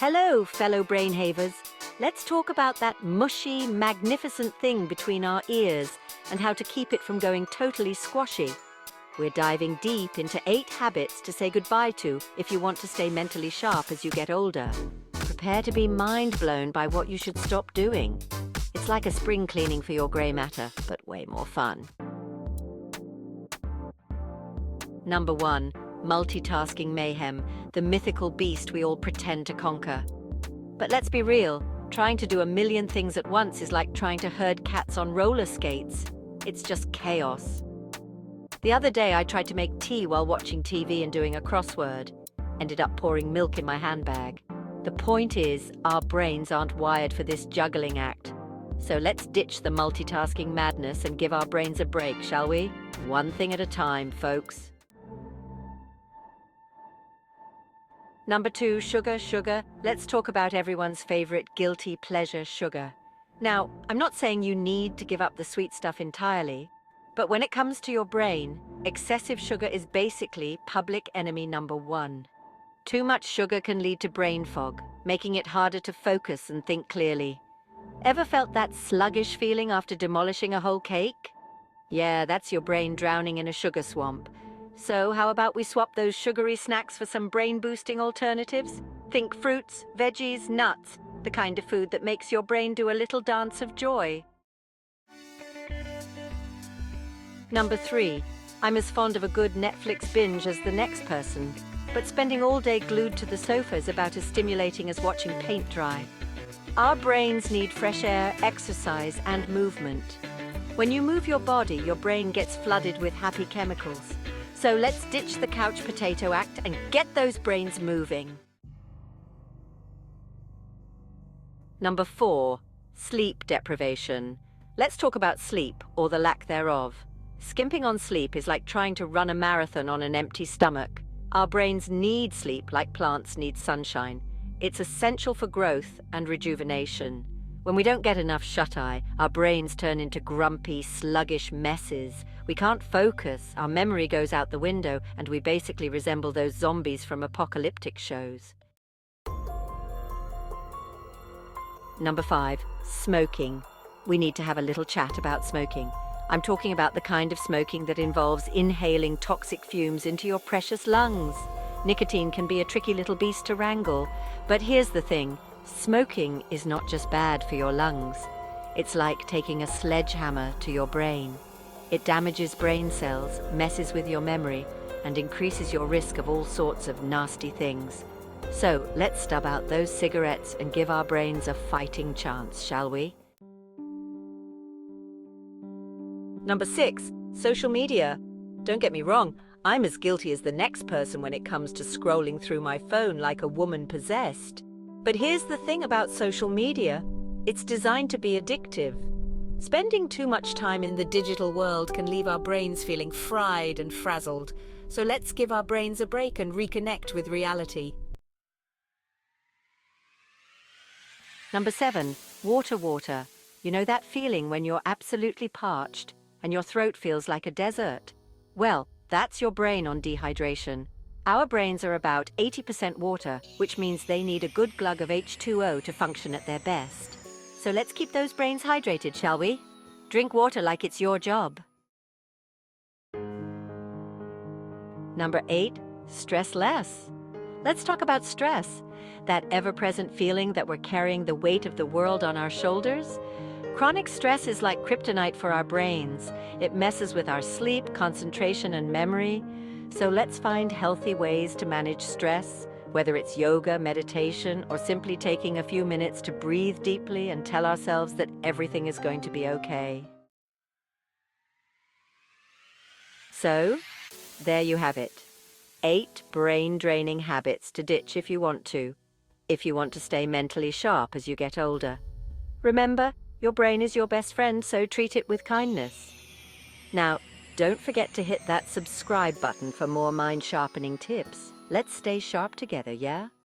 Hello, fellow brain havers. Let's talk about that mushy, magnificent thing between our ears and how to keep it from going totally squashy. We're diving deep into 8 habits to say goodbye to if you want to stay mentally sharp as you get older. Prepare to be mind blown by what you should stop doing. It's like a spring cleaning for your grey matter, but way more fun. Number 1. Multitasking mayhem, the mythical beast we all pretend to conquer. But let's be real, trying to do a million things at once is like trying to herd cats on roller skates. It's just chaos. The other day I tried to make tea while watching TV and doing a crossword. Ended up pouring milk in my handbag. The point is, our brains aren't wired for this juggling act. So let's ditch the multitasking madness and give our brains a break, shall we? One thing at a time, folks. Number 2, sugar. Let's talk about everyone's favorite guilty pleasure, sugar. Now, I'm not saying you need to give up the sweet stuff entirely, but when it comes to your brain, excessive sugar is basically public enemy number 1. Too much sugar can lead to brain fog, making it harder to focus and think clearly. Ever felt that sluggish feeling after demolishing a whole cake? Yeah, that's your brain drowning in a sugar swamp. So how about we swap those sugary snacks for some brain-boosting alternatives? Think fruits, veggies, nuts, the kind of food that makes your brain do a little dance of joy. Number 3, I'm as fond of a good Netflix binge as the next person, but spending all day glued to the sofa is about as stimulating as watching paint dry. Our brains need fresh air, exercise, and movement. When you move your body, your brain gets flooded with happy chemicals. So let's ditch the couch potato act and get those brains moving. Number 4, sleep deprivation. Let's talk about sleep, or the lack thereof. Skimping on sleep is like trying to run a marathon on an empty stomach. Our brains need sleep like plants need sunshine. It's essential for growth and rejuvenation. When we don't get enough shut-eye, our brains turn into grumpy, sluggish messes. We can't focus, our memory goes out the window, and we basically resemble those zombies from apocalyptic shows. Number 5, smoking. We need to have a little chat about smoking. I'm talking about the kind of smoking that involves inhaling toxic fumes into your precious lungs. Nicotine can be a tricky little beast to wrangle, but here's the thing. Smoking is not just bad for your lungs. It's like taking a sledgehammer to your brain. It damages brain cells, messes with your memory, and increases your risk of all sorts of nasty things. So let's stub out those cigarettes and give our brains a fighting chance, shall we? Number 6, social media. Don't get me wrong, I'm as guilty as the next person when it comes to scrolling through my phone like a woman possessed. But here's the thing about social media. It's designed to be addictive. Spending too much time in the digital world can leave our brains feeling fried and frazzled. So let's give our brains a break and reconnect with reality. Number 7, water. You know that feeling when you're absolutely parched and your throat feels like a desert? Well, that's your brain on dehydration. Our brains are about 80% water, which means they need a good glug of H2O to function at their best. So let's keep those brains hydrated, shall we? Drink water like it's your job. Number 8, stress less. Let's talk about stress. That ever-present feeling that we're carrying the weight of the world on our shoulders. Chronic stress is like kryptonite for our brains. It messes with our sleep, concentration, and memory. So let's find healthy ways to manage stress, whether it's yoga, meditation, or simply taking a few minutes to breathe deeply and tell ourselves that everything is going to be okay. So, there you have it. 8 brain-draining habits to ditch if you want to stay mentally sharp as you get older. Remember, your brain is your best friend, so treat it with kindness. Now, don't forget to hit that subscribe button for more mind-sharpening tips. Let's stay sharp together, yeah?